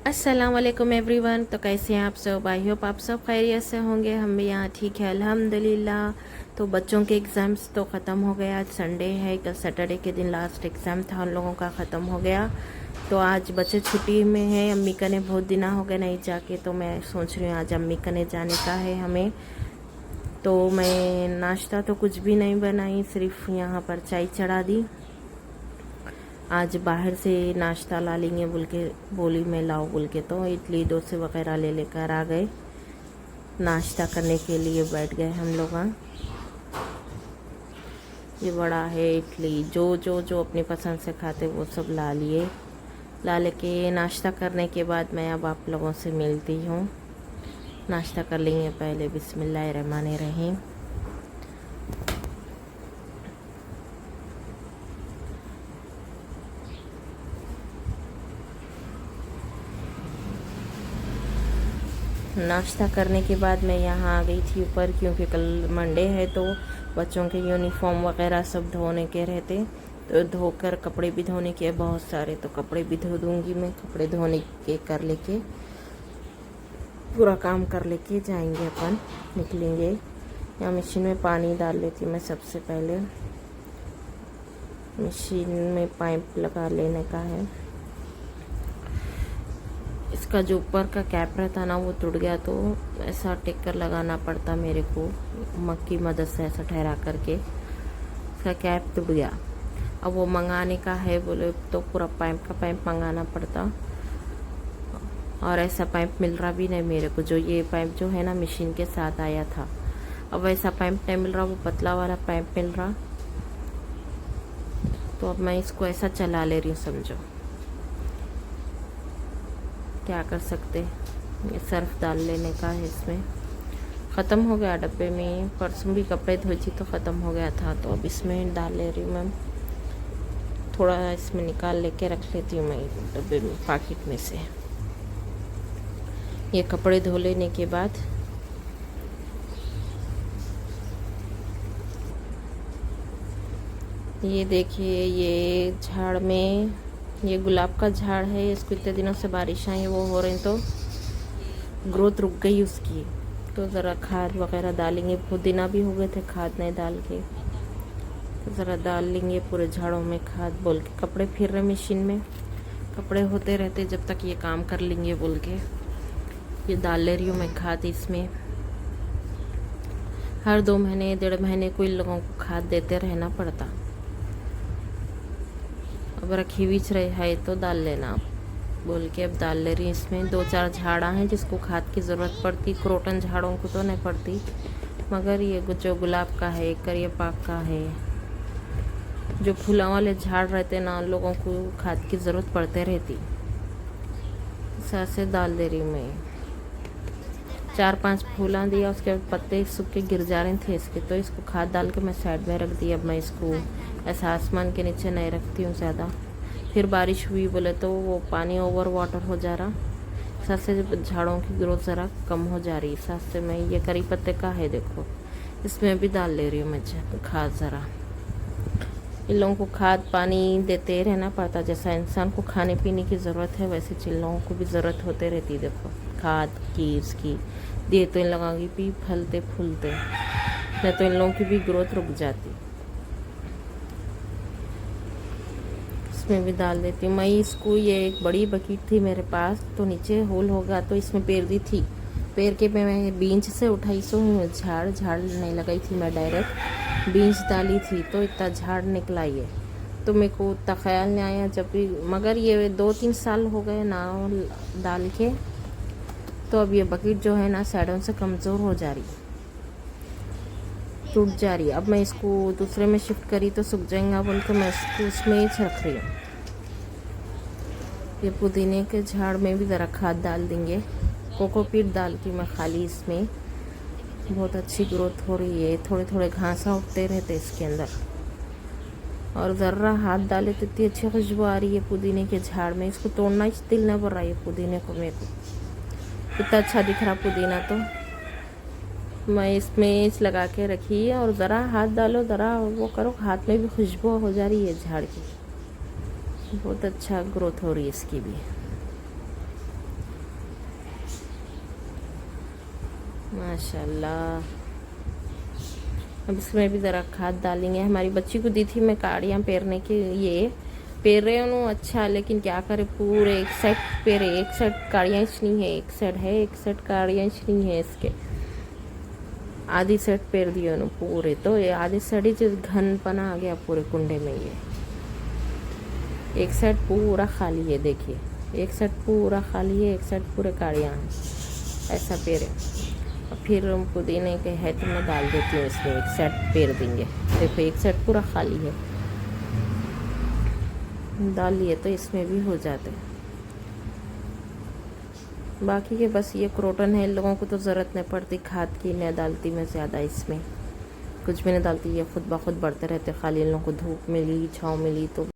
अस्सलाम वालेकुम एवरीवन। तो कैसे हैं आप सब? आई होप आप सब खैरियत से होंगे। हम भी यहाँ ठीक है अल्हम्दुलिल्लाह। तो बच्चों के एग्ज़ाम्स तो ख़त्म हो गया। आज संडे है, कल सैटरडे के दिन लास्ट एग्ज़ाम था उन लोगों का, ख़त्म हो गया। तो आज बच्चे छुट्टी में हैं। अम्मी कने बहुत दिन हो गए नहीं जाके, तो मैं सोच रही हूँ आज अम्मी कने जाने का है हमें। तो मैं नाश्ता तो कुछ भी नहीं बनाई, सिर्फ यहाँ पर चाय चढ़ा दी। आज बाहर से नाश्ता ला लेंगे बोल के बोली मैं लाओ बोल के, तो इडली डोसे वगैरह ले लेकर आ गए। नाश्ता करने के लिए बैठ गए हम लोग। ये बड़ा है इडली, जो जो जो अपनी पसंद से खाते वो सब ला लिए। ला लेके नाश्ता करने के बाद मैं अब आप लोगों से मिलती हूँ। नाश्ता कर लेंगे पहले। बिस्मिल्लाहिर्रहमानिर्रहीम। नाश्ता करने के बाद मैं यहाँ आ गई थी ऊपर, क्योंकि कल मंडे है तो बच्चों के यूनिफॉर्म वगैरह सब धोने के रहते। तो धोकर कपड़े भी धोने के बहुत सारे, तो कपड़े भी धो दूँगी मैं। कपड़े धोने के कर लेके पूरा काम कर लेके जाएंगे अपन, निकलेंगे। यहाँ मशीन में पानी डाल लेती मैं सबसे पहले। मशीन में पाइप लगा लेने का है। इसका जो ऊपर का कैप रहता ना वो टूट गया, तो ऐसा टेक कर लगाना पड़ता मेरे को, मग की मदद से ऐसा ठहरा करके। इसका कैप टूट गया। अब वो मंगाने का है बोले तो पूरा पाइप का पाइप मंगाना पड़ता, और ऐसा पाइप मिल रहा भी नहीं मेरे को। जो ये पाइप जो है ना मशीन के साथ आया था, अब ऐसा पाइप नहीं मिल रहा, वो पतला वाला पाइप मिल रहा। तो अब मैं इसको ऐसा चला ले रही हूँ, समझो क्या कर सकते। ये सर्फ डाल लेने का है इसमें। ख़त्म हो गया डब्बे में, परसों भी कपड़े धोई थी तो ख़त्म हो गया था, तो अब इसमें डाल ले रही हूँ मैं। थोड़ा इसमें निकाल लेके रख लेती हूँ मैं डब्बे में, पैकेट में से। ये कपड़े धो लेने के बाद ये देखिए, ये झाड़ में ये गुलाब का झाड़ है। इसको इतने दिनों से बारिश आई वो हो रही, तो ग्रोथ रुक गई उसकी। तो ज़रा खाद वगैरह डालेंगे। पुदीना भी हो गए थे खाद नहीं डाल के, तो ज़रा डाल लेंगे पूरे झाड़ों में खाद बोल के। कपड़े फिर रहे मशीन में, कपड़े होते रहते जब तक ये काम कर लेंगे बोल के। ये डाल ले रही हूँ मैं खाद इसमें। हर 2 महीने 1.5 महीने को इन लोगों को खाद देते रहना पड़ता। अब रखी बीच रहे है तो डाल लेना बोल के अब डाल ले रही। इसमें 2-4 झाड़ा हैं जिसको खाद की ज़रूरत पड़ती। क्रोटन झाड़ों को तो नहीं पड़ती, मगर ये जो गुलाब का है, करियपाक का है, जो फूलों वाले झाड़ रहते ना, लोगों को खाद की ज़रूरत पड़ते रहती। से डाल दे रही मैं। 4-5 फूला दिया, उसके बाद पत्ते सूख के गिर जा रहे थे इसके, तो इसको खाद डाल के मैं साइड में रख दी। अब मैं इसको ऐसा आसमान के नीचे नहीं रखती हूँ ज़्यादा। फिर बारिश हुई बोले तो वो पानी ओवर वाटर हो जा रहा, साथ से झाड़ों की ग्रोथ ज़रा कम हो जा रही। साथ से मैं ये करी पत्ते का है देखो, इसमें भी डाल ले रही हूँ मैं खाद ज़रा। इन लोगों को खाद पानी देते रहना पड़ता। जैसा इंसान को खाने पीने की ज़रूरत है, वैसे इन लोगों को भी ज़रूरत होते रहती। देखो खाद की इसकी दिए तो इन लोगों की भी फलते फूलते, नहीं तो इन लोगों की भी ग्रोथ रुक जाती। इसमें भी डाल देती हूँ मैं इसको। ये एक बड़ी बकेट थी मेरे पास, तो नीचे होल हो गया, तो इसमें पेर दी थी। पेर के मैं बींच से उठाई, सो झाड़ नहीं लगाई थी मैं, डायरेक्ट बींच डाली थी, तो इतना झाड़ निकला ये। तो मेरे को उतना ख्याल नहीं आया जब भी, मगर ये 2-3 साल हो गए ना डाल के, तो अब ये बकेट जो है ना साइडों से कमज़ोर हो जा रही, टूट जा रही। अब मैं इसको दूसरे में शिफ्ट करी तो सूख जाएगा बोल के मैं इसको उसमें ही रख रही हूँ। ये पुदीने के झाड़ में भी ज़रा खाद डाल देंगे। कोकोपीट डाल के मैं खाली इसमें, बहुत अच्छी ग्रोथ हो रही है। थोड़े थोड़े घासा उठते रहते इसके अंदर, और ज़रा हाथ डाले तो इतनी अच्छी खुशबू आ रही है पुदीने के झाड़ में। इसको तोड़ना ही दिल न भर रहा है पुदीने को। मेरे को इतना अच्छा दिख रहा पुदीना, तो मैं इसमें लगा के रखी, और ज़रा हाथ डालो, ज़रा वो करो, हाथ में भी खुशबू हो जा रही है झाड़ की। बहुत अच्छा ग्रोथ हो रही है इसकी भी। माशाल्लाह। अब इसमें भी ज़रा खाद डालेंगे। हमारी बच्ची को दी थी मैं काड़ियाँ पेरने के लिए, पेर रहे हूँ अच्छा, लेकिन क्या करे पूरे एक सेट पेरे, एक सेट काड़ियाँ नहीं है, एक सेट है, एक सेट काड़ियाँ नहीं है इसके, आधी सेट पेर दिए उन्होंने पूरे, तो ये आधी सेट ही जो घनपना आ गया पूरे कुंडे में। ये एक सेट पूरा खाली है, देखिए एक सेट पूरा खाली है, एक सेट पूरे काड़ियाँ हैं, ऐसा पेरे। और फिर पुदीने के है तो मैं डाल देती हूँ इसमें, एक सेट पेर देंगे। देखो एक सेट पूरा खाली है, डाल लिए तो इसमें भी हो जाते। बाकी के बस ये क्रोटन है, इन लोगों को तो ज़रूरत नहीं पड़ती खाद की, नहीं डालती मैं ज़्यादा, इसमें कुछ भी नहीं डालती, ये खुद ब खुद बढ़ते रहते। खाली इन लोगों को धूप मिली, छाँव मिली तो।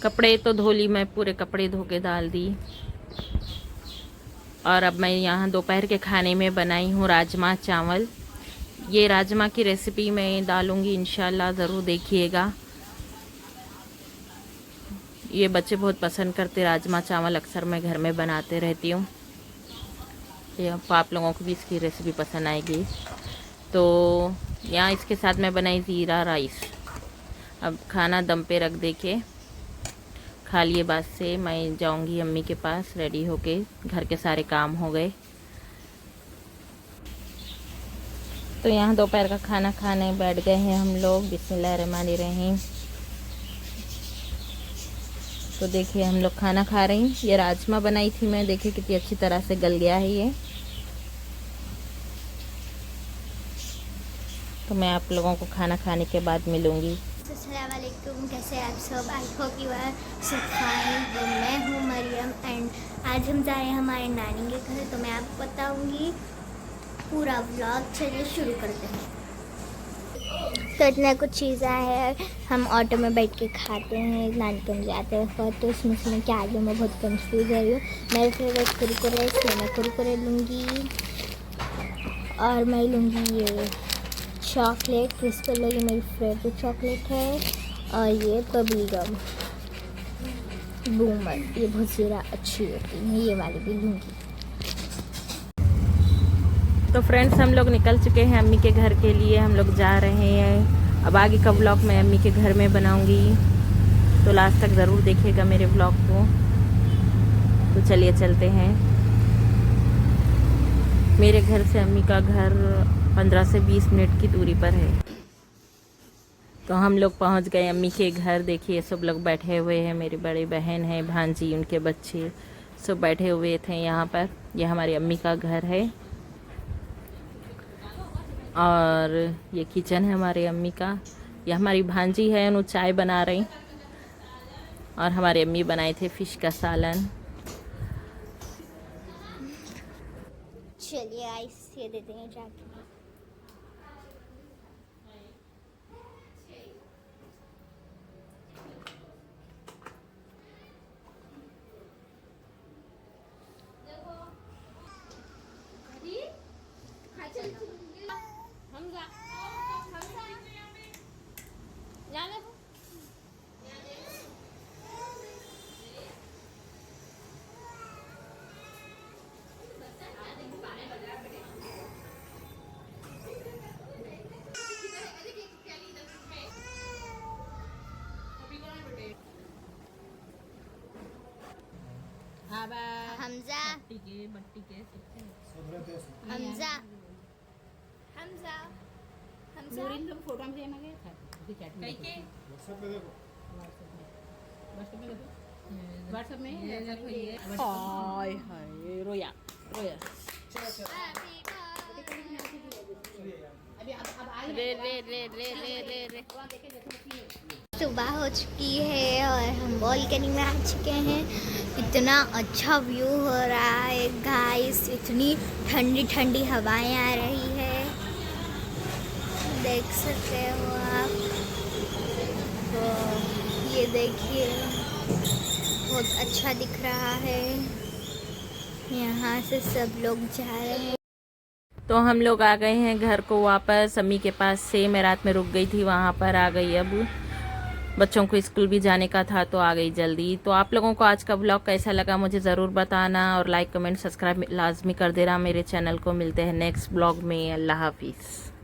कपड़े तो धो ली मैं, पूरे कपड़े धो के डाल दी। और अब मैं यहाँ दोपहर के खाने में बनाई हूँ राजमा चावल। ये राजमा की रेसिपी मैं डालूँगी इंशाल्लाह, ज़रूर देखिएगा। ये बच्चे बहुत पसंद करते राजमा चावल, अक्सर मैं घर में बनाते रहती हूँ। ये आप लोगों को भी इसकी रेसिपी पसंद आएगी। तो यहाँ इसके साथ मैं बनाई ज़ीरा राइस। अब खाना दम पे रख दे के खा लिए बाद से मैं जाऊंगी अम्मी के पास, रेडी होके, घर के सारे काम हो गए। तो यहाँ दोपहर का खाना खाने बैठ गए हैं हम लोग, बिस्मिल्लाहिर्रहमानिर्रहीम। तो देखिए हम लोग खाना खा रहे हैं। ये राजमा बनाई थी मैं, देखिए कितनी अच्छी तरह से गल गया है ये। तो मैं आप लोगों को खाना खाने के बाद मिलूँगी। अस्सलाम वालेकुम, कैसे आप सब? आई होप यू आर सब फाइन। तो मैं हूँ मरियम एंड आज हम जा रहे हैं हमारे नानी के घर। तो मैं आपको बताऊँगी पूरा व्लॉग, चलिए शुरू करते हैं। तो इतना कुछ चीज़ें हैं, हम ऑटो में बैठ के खाते हैं नानी के जाते वक्त। तो इसमें से मैं क्या लूँ, मैं बहुत कंफ्यूज हो रही हूँ। मेरे फेवरेट कुरकुरे, इसलिए मैं कुरकुरे लूँगी। और मैं लूँगी ये चॉकलेट क्रिस्टल, ये मेरी फेवरेट चॉकलेट है। और ये बबल गम बूमर, ये बहुत ज़्यादा अच्छी होती है, मैं ये वाली भी लूँगी। तो फ्रेंड्स हम लोग निकल चुके हैं अम्मी के घर के लिए, हम लोग जा रहे हैं। अब आगे का व्लॉग मैं अम्मी के घर में बनाऊंगी, तो लास्ट तक ज़रूर देखिएगा मेरे व्लॉग को। तो चलिए चलते हैं। मेरे घर से अम्मी का घर 15 से 20 मिनट की दूरी पर है। तो हम लोग पहुंच गए अम्मी के घर। देखिए सब लोग बैठे हुए हैं, मेरी बड़ी बहन है, भांजी, उनके बच्चे सब बैठे हुए थे यहाँ पर। यह हमारी अम्मी का घर है और ये किचन है हमारी अम्मी का। यह हमारी भांजी है, उन्होंने चाय बना रही, और हमारी अम्मी बनाए थे फिश का सालन। चलिए आइस ये देते हैं जाके। हमजा हमजा हमजा हमजा फोटो में देना गया था कई के व्हाट्सएप में हाय हाय रोया रोया रे रे रे रे रे रे रे। सुबह हो चुकी है और हम बालकनी में आ चुके हैं। इतना अच्छा व्यू हो रहा है गाइस, इतनी ठंडी ठंडी हवाएं आ रही है, देख सकते हो आप। तो ये देखिए बहुत अच्छा दिख रहा है। यहाँ से सब लोग जा रहे हैं। तो हम लोग आ गए हैं घर को वापस। अम्मी के पास से मैं रात में रुक गई थी, वहाँ पर आ गई अब। बच्चों को स्कूल भी जाने का था तो आ गई जल्दी। तो आप लोगों को आज का ब्लॉग कैसा लगा मुझे ज़रूर बताना, और लाइक कमेंट सब्सक्राइब लाजमी कर देना मेरे चैनल को। मिलते हैं नेक्स्ट ब्लॉग में। अल्लाह हाफिज़।